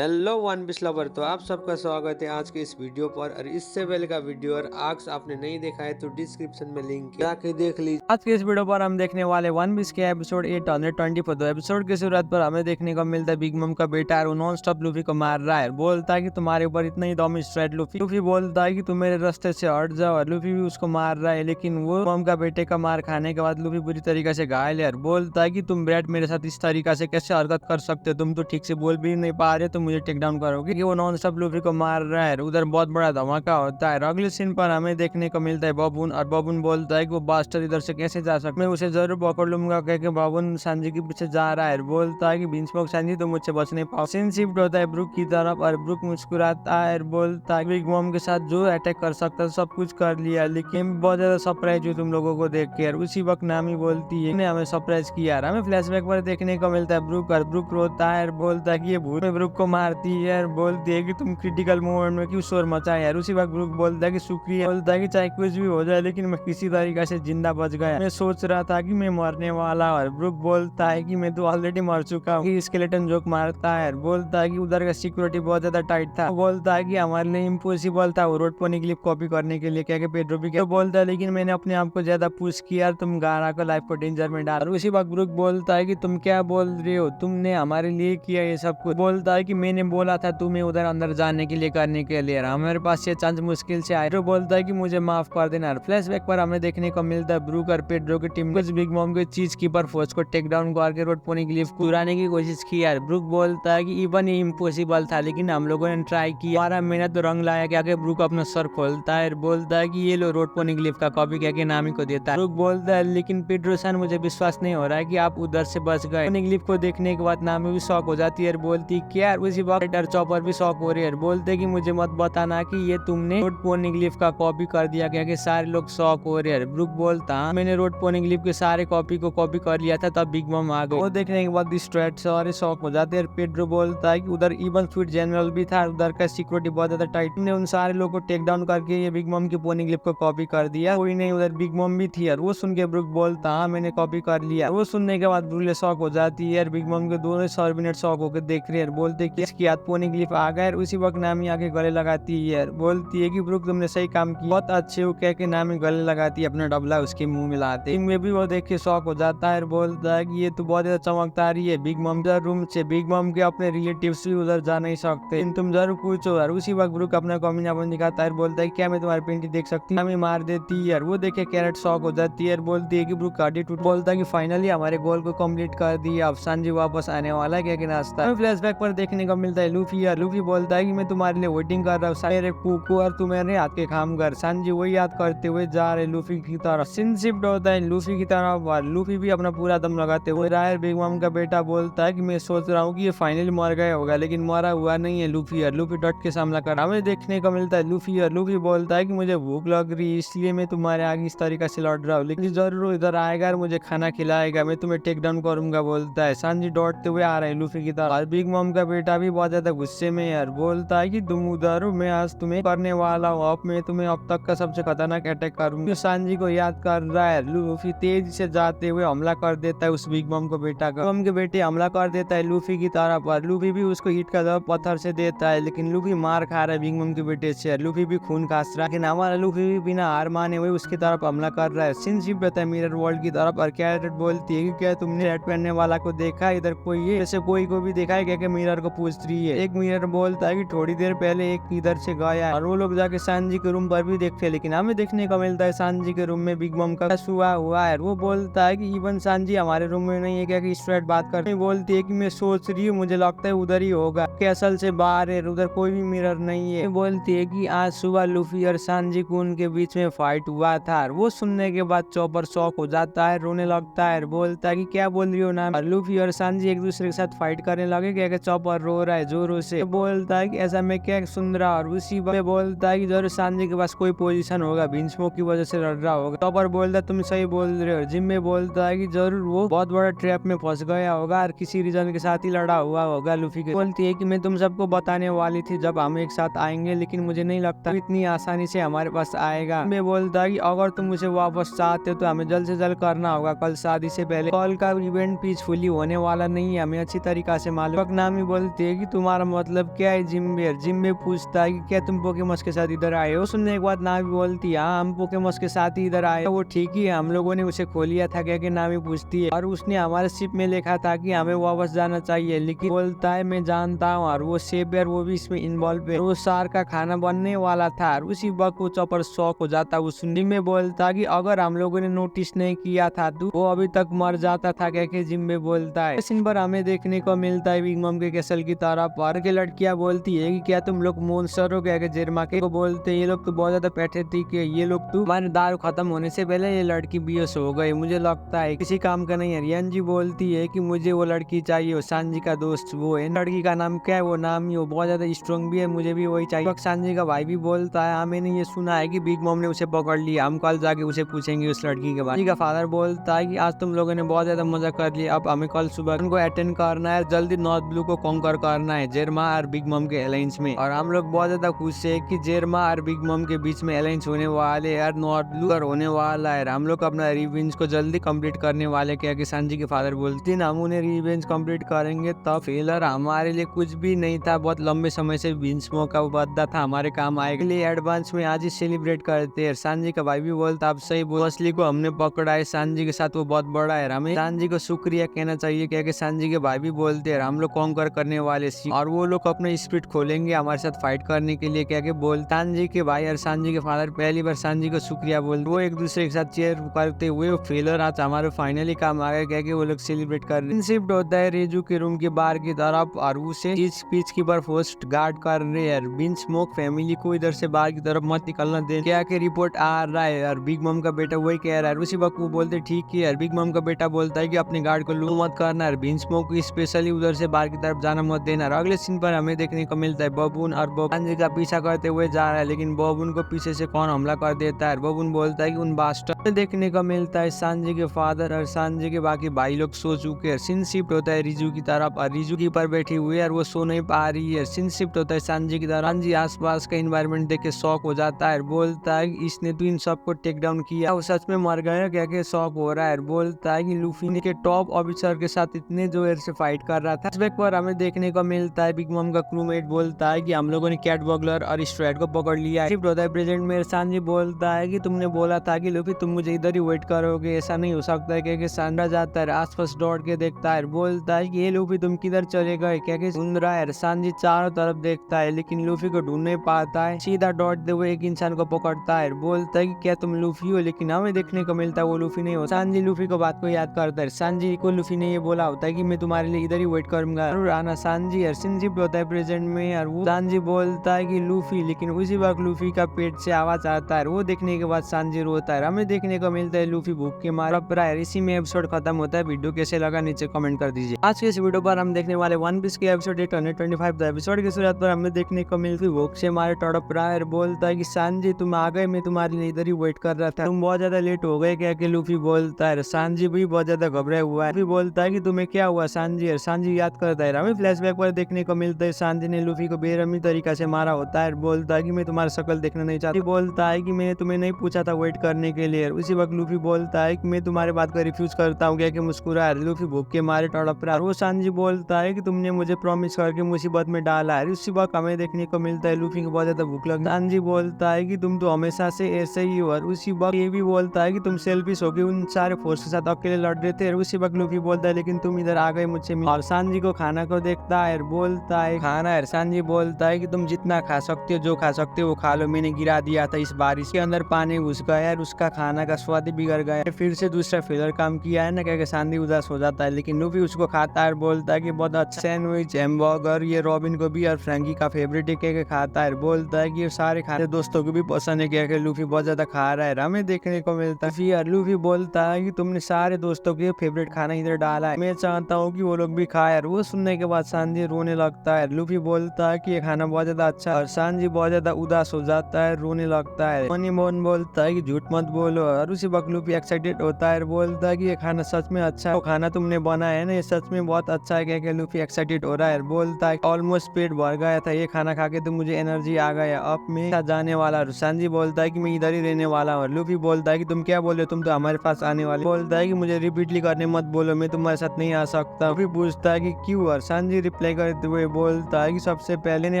Hello one piece lover, तो आप सबका स्वागत है आज के इस वीडियो पर। और इससे पहले का वीडियो और आज आपने नहीं देखा है तो डिस्क्रिप्शन में लिंक है, जाके देख लीजिए। आज के इस वीडियो पर हम देखने वाले वन पीस के एपिसोड 824। तो एपिसोड की शुरुआत पर हमें देखने को मिलता है बिग मम का बेटा और नॉन स्टॉप लूफी को मार रहा है। बोलता है कि तुम्हारे ऊपर इतना ही दम स्ट्रेट लूफी। लूफी बोलता है कि तुम मेरे रास्ते से हट जाओ, और लूफी भी उसको मार रहा है। लेकिन वो मम का बेटे का मार खाने के बाद लूफी बुरी तरीके से घायल है और बोलता है कि तुम ब्रैड मेरे साथ इस तरीका से कैसे हरकत कर सकते हो, तुम तो ठीक से बोल भी नहीं पा रहे, तो मुझे टेक डाउन करोगे। कि वो नॉन स्टॉप लूफी को मार रहा है। उधर बहुत बड़ा धमाका होता है। अगले सीन पर हमें देखने को मिलता है बबून, और बबून बोलता है कि वो बास्टर इधर से कैसे जा सकता है, मैं उसे जरूर पकड़ लूंगा। कह के बबून सांजी के पीछे जा रहा है। बोलता है कि बिंचमोक सांजी तो मुझसे बच नहीं पाओ। सीन शिफ्ट होता है ब्रुक की तरफ, और ब्रुक मुस्कुराता है और बोलता है बिग मॉम के साथ जो अटैक कर सकता है सब कुछ कर लिया, लेकिन बहुत ज्यादा सरप्राइज हुई तुम लोगों को देख के। उसी वक्त नामी बोलती है हमें सरप्राइज किया। हमें फ्लैशबैक पर देखने को मिलता है ब्रुक, और ब्रुक रोता है और बोलता है कि ये भूत में ब्रुक को मारती है और बोलती है कि तुम क्रिटिकल मोमेंट में क्यों शोर मचाए यार। उसी वक्त ब्रुक बोलता है कि शुक्रिया। बोलता है कि चाहे कुछ भी हो जाए लेकिन मैं किसी तरीके से जिंदा बच गया, मैं सोच रहा था कि मैं मरने वाला। और ब्रुक बोलता है कि मैं तो ऑलरेडी मर चुका हूँ। स्केलेटन जोक मारता है, बोलता है कि उधर का सिक्योरिटी बहुत ज्यादा टाइट था। बोलता है कि हमारे लिए इम्पॉसिबल था वो रोड पोनी क्लिप कॉपी करने के लिए। क्या पेड्रो भी क्या बोलता है, लेकिन मैंने अपने आप को ज्यादा पुश किया, तुम गारा को लाइफ को डेंजर में डाल। उसी वक्त ब्रुक बोलता है कि तुम क्या बोल रहे हो, तुमने हमारे लिए किया ये सब कुछ। बोलता है कि मैंने बोला था तुम्हें उधर अंदर जाने के लिए करने के लिए, हमारे पास ये चांस मुश्किल से आए। तो बोलता है कि मुझे माफ कर देना। फ्लैशबैक पर हमें देखने को मिलता है ब्रुक और पेड्रो की टीम कुछ बिग मॉम के चीज कीपर फोर्स को टेक डाउन करके रोड पोनी क्लिफ चुराने की कोशिश की यार। ब्रुक बोलता है कि इवन ये इम्पॉसिबल था, लेकिन हम लोगों ने ट्राई किया, हमारा मेहनत तो रंग लाया। क्या ब्रुक अपना सर खोलता है, बोलता है कि ये लो रोड पोनी क्लिफ का कॉपी, क्या नामी को देता है। ब्रुक बोलता है लेकिन पेड्रो सन मुझे विश्वास नहीं हो रहा है कि आप उधर से बच गए। पोनी क्लिफ को देखने के बाद नामी भी शॉक हो जाती है, बोलती क्या। उसी वक्त चॉपर भी शॉक हो रही है, बोलते कि मुझे मत बताना कि ये तुमने रोड पोनी क्लिफ का कॉपी कर दिया। क्या सारे लोग शॉक हो रहे हैं। ब्रुक बोलता मैंने रोड पोनी क्लिफ के सारे कॉपी को कॉपी कर लिया था, तब बिग मम आ गए। वो देखने के बाद स्ट्रेट सारे शॉक हो जाते हैं। पेड्रो बोलता है कि उधर इवन स्वीट जनरल भी था, उधर का सिक्योरिटी बहुत ज्यादा टाइट ने उन सारे लोगों को टेक डाउन करके ये बिग मम की पोनी क्लिफ को कॉपी कर दिया। कोई नहीं, उधर बिग मम भी थी। और वो सुन के ब्रुक बोलता मैंने कॉपी कर लिया। वो सुनने के बाद ब्रुक शॉक हो जाती है। बिग मम के दोनों सर्विनेट शॉक होकर देख रहे हैं, बोलते कि इसकी हाथ पोनी क्लिफ आ गए। उसी वक्त नामी आके गले लगाती है, बोलती है कि ब्रुक तुमने सही काम किया, बहुत अच्छे हो। कह के नामी गले लगाती है, अपना डबला उसके मुंह में लाते में भी वो देख के शॉक हो जाता है। बोलता है कि ये तो बहुत ज्यादा चमकता रही है बिग मम रूम से, बिग मम के अपने रिलेटिव्स भी उधर जा नहीं सकते, तुम जरूर पूछो। और उसी वक्त ब्रुक अपना कमीनापन दिखाता है, बोलता है क्या मैं तुम्हारी पेंटिंग देख सकती हूँ। मार देती है, वो देखे कैरेट शॉक हो जाती है, बोलती है कि ब्रुक गाड़ी टूट। बोलता है कि फाइनली हमारे गोल को कंप्लीट कर दिया, अब सांजी वापस आने वाला है। क्या नाश्ता है। फ्लैशबैक पर देखने को मिलता है लूफी। लूफी बोलता है कि मैं तुम्हारे लिए वेटिंग कर रहा हूँ सारे कुकू, और तुम्हारे हाथ के काम कर। सांजी वही याद करते हुए जा रहे लूफी की तरफ। सीन शिफ्ट होता है लूफी की तरफ, और लूफी भी अपना पूरा दम लगाते हुए रायर बिग मम का बेटा बोलता है कि मैं सोच रहा हूँ कि ये फाइनली मर गया होगा, लेकिन मरा हुआ नहीं है लूफी। और लूफी डट के सामना कर हमें देखने को मिलता है लूफी। और लूफी बोलता है कि मुझे भूख लग रही है, इसलिए मैं तुम्हारे आगे इस तरीके से लड़ रहा हूँ, लेकिन जरूर इधर आएगा और मुझे खाना खिलाएगा, मैं तुम्हें टेक डाउन करूंगा। बोलता है सांजी दौड़ते हुए आ रहे हैं लूफी की तरफ। और बिग मम का बेटा भी बहुत ज्यादा गुस्से में है, बोलता है कि तुम उधर हो, मैं आज तुम्हें करने वाला हूँ, अब मैं तुम्हें अब तक का सबसे खतरनाक अटैक करूंगा। सांजी को याद कर रहा है। लूफी तेजी से जाते हुए हमला कर देता है उस बिग मम को बेटा का। मम के बेटे हमला कर देता है लूफी की तरफ, और लूफी भी उसको ईट का जवाब पत्थर से देता है, लेकिन लूफी मार खा रहा है बिग मम के बेटे से। लूफी भी खून खास रहा है, लेकिन हमारा लूफी भी बिना हार माने हुए उसकी तरफ हमला कर रहा है। सीन शिफ्ट होता है मिरर वर्ल्ड की तरफ, और कैरेट बोलती है कि क्या तुमने रेड पहनने वाला को देखा, इधर कोई है, जैसे कोई को भी देखा है। क्या मिरर को पूछ रही है। एक मिरर बोलता है कि थोड़ी देर पहले एक इधर से गया, और वो लोग जाके सांजी के रूम पर भी देखते हैं, लेकिन हमें देखने को मिलता है सांजी के रूम में बिग मम का हुआ हुआ है। वो बोलता है कि इवन सांजी हमारे रूम में नहीं है। क्या कि स्ट्रेट बात करते बोलती है कि मैं सोच रही हूँ, मुझे लगता है उधर ही होगा, कि असल से बाहर है, उधर कोई भी मिरर नहीं है। बोलती है कि आज सुबह लूफी और सांजी कुन के बीच में फाइट हुआ था। वो सुनने के बाद चॉपर शॉक हो जाता है, रोने लगता है, बोलता है कि क्या बोल रही हो ना। लूफी और सांजी एक दूसरे के साथ फाइट करने लगे। क्या चॉपर रो रहा है जोरों से, बोलता है कि ऐसा मैं क्या सुन रहा। और उसी में बोलता है कि जरूर सांजी के पास कोई पोजीशन होगा, बिंचमोक की वजह से लड़ रहा होगा। चॉपर बोलता है तुम सही बोल रहे हो। जिम्मे बोलता है कि जरूर वो बहुत बड़ा ट्रैप में फंस गया होगा, और किसी रीजन के साथ ही लड़ा हुआ होगा। लूफी बोलती है कि मैं तुम सबको बताने वाली थी जब हम एक साथ आएंगे, लेकिन मुझे नहीं लगता इतनी आसानी से हमारे पास आएगा। मैं बोलता है कि अगर तुम मुझे वापस चाहते हो तो हमें जल्द से जल्द करना होगा, कल शादी से पहले। कल का इवेंट पीसफुली होने वाला नहीं है, हमें अच्छी तरीका से मालूम। नामी बोलती है है कि तुम्हारा मतलब क्या है जिम्बे। जिम्बे पूछता है कि क्या तुम पोकेमॉन्स के साथ इधर आए हो। सुनने के बाद नामी बोलती है हाँ हम पोकेमॉन्स के साथ ही इधर आए। वो ठीक ही है, हम लोगों ने उसे खो लिया था क्या नामी पूछती है। और उसने हमारे शिप में लिखा था कि हमें वापस जाना चाहिए, लेकिन बोलता है मैं जानता हूँ। और वो शेप यार वो भी इसमें इन्वॉल्व है। वो सार का खाना बनने वाला था। और उसी वक्त वो चॉपर शॉक हो जाता। वो सुनने में बोलता कि अगर हम लोगों ने नोटिस नहीं किया था तो वो अभी तक मर जाता था क्या जिम्बे बोलता है। इस पर हमें देखने को मिलता है बिग मम के कैसल की तरफ। और के लड़कियां बोलती है कि क्या तुम लोग मोन्स्टर हो क्या जेरमा के। को बोलते ये लोग तो बहुत ज्यादा पैथेटिक है, ये लोग तो हमारे दारू खत्म होने से पहले ये लड़की बेहोश हो गई, मुझे लगता है किसी काम का नहीं है। रियन जी बोलती है कि मुझे वो लड़की चाहिए, वो सांजी का दोस्त वो है। लड़की का नाम क्या है, वो नाम ही वो बहुत ज्यादा स्ट्रॉन्ग भी है, मुझे भी वही चाहिए। सांजी का भाई भी बोलता है हाँ मैंने ये सुना है कि बिग मॉम ने उसे पकड़ लिया, हम कल जाके उसे पूछेंगे उस लड़की के बारे में। का फादर बोलता है कि आज तुम लोगों ने बहुत ज्यादा मजा कर लिया, अब हमें कल सुबह उनको अटेंड करना है, जल्दी नॉर्थ ब्लू को कॉन्कर करना है जेरमा और बिग मॉम के अलायंस में। और हम लोग बहुत ज्यादा खुश है कि जेरमा और बिग मॉम के बीच में अलायंस होने वाले यार, नॉर्थ ब्लू होने वाला है। हम लोग अपना रिवेंज को जल्दी कंप्लीट करने वाले क्या कि सांजी के फादर बोलते हैं हम उन्हें रिवेंज कंप्लीट करेंगे। तब फेलर हमारे लिए कुछ भी नहीं था, बहुत लंबे समय से विंस्मो का बदला था, हमारे काम आएगा, लिए एडवांस में आज ही सेलिब्रेट करते हैं। सांजी का भाई भी बोलता आप सही बोल, असली को हमने पकड़ा है, सांजी के साथ वो बहुत बड़ा है, हमें सांजी को शुक्रिया कहना चाहिए क्या कि सांजी के भाई भी बोलते हैं हम लोग कॉन्कर करने वाले सी और वो लोग अपने स्पिरिट खोलेंगे हमारे साथ फाइट करने के लिए क्या बोल। सांजी के भाई और सांजी के फादर पहली बार सांजी को शुक्रिया बोलते, वो एक दूसरे के साथ चेयर करते हुए फेलर आज हमारे फाइनली काम आ गया क्या कि वो लोग सेलिब्रेट कर रहे हैं। शिफ्ट होता है रेजू के रूम के बाहर की तरफ और उसे पीच की पर पोस्ट गार्ड कर रहे हैं। बिन स्मोक फैमिली को इधर से बाहर की तरफ मत निकलना दे क्या कि रिपोर्ट आ रहा है। और बिग मम का बेटा वही कह रहा है, उसी वक्त वो बोलते ठीक है यार। बिग मम का बेटा बोलता है कि अपने गार्ड को लूट मत करना है, बिन स्मोक को स्पेशली उधर से बाहर की तरफ जाना मत देना। अगले सीन पर हमें देखने को मिलता है बबून और सांजी का पीछा करते हुए जा रहा है, लेकिन बबून को पीछे से कौन हमला कर देता है। बबून बोलता है कि उन बास्टर देखने को मिलता है सांजी के फादर और सांजी के बाकी भाई लोग सो चुके हैं। सीन शिफ्ट होता है रिजू की तरफ और रिजू की पर बैठी हुई है और वो सो नहीं पा रही है। सीन शिफ्ट होता है सांजी की तरफ, सांजी आसपास का एनवायरनमेंट देख के शॉक हो जाता है, बोलता है कि इसने तो इन सबको टेक डाउन किया, वो सच में मर गया क्या के शॉक हो रहा है। बोलता है कि लूफी के टॉप ऑफिसर के साथ इतने जोर से फाइट कर रहा था। इस पर हमें देखने को मिलता है बिग मम का क्रूमेट बोलता है कि हम लोगों ने कैट बगलर और स्ट्रैट को पकड़ लिया है। शिफ्ट होता है प्रेजेंट में, सांजी बोलता है कि तुमने बोला था कि लूफी तुम मुझे इधर ही वेट करोगे, ऐसा नहीं हो सकता है क्या सांडा जाता है आसपास दौड़ के देखता है, बोलता है कि ये लूफी तुम किधर चले गए क्या ढूंढ रहा है। सांजी चारों तरफ देखता है लेकिन लूफी को ढूंढ नहीं पाता है, सीधा दौड़ते हुए एक इंसान को पकड़ता है, बोलता है कि क्या तुम लूफी हो, लेकिन हमें देखने को मिलता है वो लूफी नहीं हो। सांजी लूफी को बात को याद करता है, सांजी को लूफी ने ये बोला होता है कि मैं तुम्हारे लिए इधर ही वेट करूंगा आना। सांजी हरसिनशिफ्ट होता है प्रेजेंट में और वो सांजी बोलता है कि लूफी, लेकिन उसी वक्त लूफी का पेट से आवाज आता है, वो देखने के बाद सांजी रोता है। हमें देखने को मिलता है लूफी भूख के मारे रप रहा है। इसी में एपिसोड खत्म होता है। वीडियो कैसे लगा नीचे कमेंट कर दीजिए। आज के इस वीडियो पर हम देखने वाले वन पीस के एपिसोड 825 एपिसोड की शुरुआत पर हमें देखने को मिलती है भूख से मारे तड़प रहा है, बोलता है कि सांजी तुम आ गए, मैं तुम्हारे लिए इधर ही वेट कर रहा था, तुम बहुत ज्यादा लेट हो गए क्या कि लूफी बोलता है। सांजी भी बहुत ज्यादा घबराया हुआ है, लूफी बोलता है कि तुम्हें क्या हुआ सांजी। सांजी याद करता है, हमें फ्लैशबैक पर देखने को मिलता है सांजी ने लूफी को बेरहमी तरीका से मारा होता है, बोलता है कि मैं तुम्हारा शक्ल देखना नहीं चाहती, बोलता है कि मैंने तुम्हें नहीं पूछा था वेट करने के लिए। उसी वक्त लूफी बोलता है कि मैं तुम्हारी बात को रिफ्यूज करता हूँ क्या कि मुस्कुरा है। लूफी भूख के मारे तड़प रहा है, वो सांजी बोलता है कि तुमने मुझे प्रॉमिस करके मुसीबत में डाला है। उसी वक्त हमें देखने को मिलता है लूफी को बहुत ज्यादा भूख लगी, सांजी बोलता है कि तुम तो हमेशा से ऐसे ही हो। और उसी वक्त ये भी बोलता है कि तुम सेल्फिश हो गए, उन सारे फोर्स के साथ अकेले लड़ रहे थे। उसी वक्त लूफी बोलता है लेकिन तुम इधर आ गए मुझसे मिल। और सांजी को खाना को देखता है, बोलता है खाना है। सांजी बोलता है कि तुम जितना खा सकते हो, जो खा सकते हो वो खा लो, मैंने गिरा दिया था इस बारिश के अंदर पानी घुस गया और उसका खाना का स्वाद ही बिगड़ गया, फिर से दूसरा फेलर काम किया है ना क्या। सांजी उदास हो जाता है लेकिन लूफी उसको खाता है, बोलता है कि बहुत अच्छा सैंडविच हैमबर्गर ये रॉबिन को भी और फ्रैंकी का फेवरेट है क्या खाता है, बोलता है कि ये सारे खाने दोस्तों को भी पसंद है क्या। लूफी बहुत ज्यादा खा रहा है, हमें देखने को मिलता है फिर लूफी बोलता है कि तुमने सारे दोस्तों के फेवरेट खाना इधर डाला है, मैं चाहता हूँ कि वो लोग भी खाए। वो सुनने के बाद सांजी रोने लगता है, लूफी बोलता है कि ये खाना बहुत ज्यादा अच्छा है और सांजी बहुत ज्यादा उदास हो जाता है, रोने लगता है। मनी मोहन बोलता है कि झूठ मत बोलो और उसी वक्त लूफी एक्साइटेड होता है, बोलता है कि ये खाना सच में अच्छा है, वो खाना तुमने बनाया है ना ये सच में बहुत अच्छा है क्या। लूफी एक्साइटेड हो रहा है, बोलता है ऑलमोस्ट पेट भर गया था, ये खाना खा के तो मुझे एनर्जी आ गया, अब मैं साथ जाने वाला हूँ। सांजी बोलता है कि मैं इधर ही रहने वाला हूँ। लूफी बोलता है कि तुम क्या बोले, तुम तो हमारे पास आने वाले, बोलता है कि मुझे रिपीटली करने मत बोलो, मैं तुम्हारे साथ नहीं आ सकता। लूफी पूछता है कि क्यों, और सांजी रिप्लाई करते हुए बोलता है कि सबसे पहले ने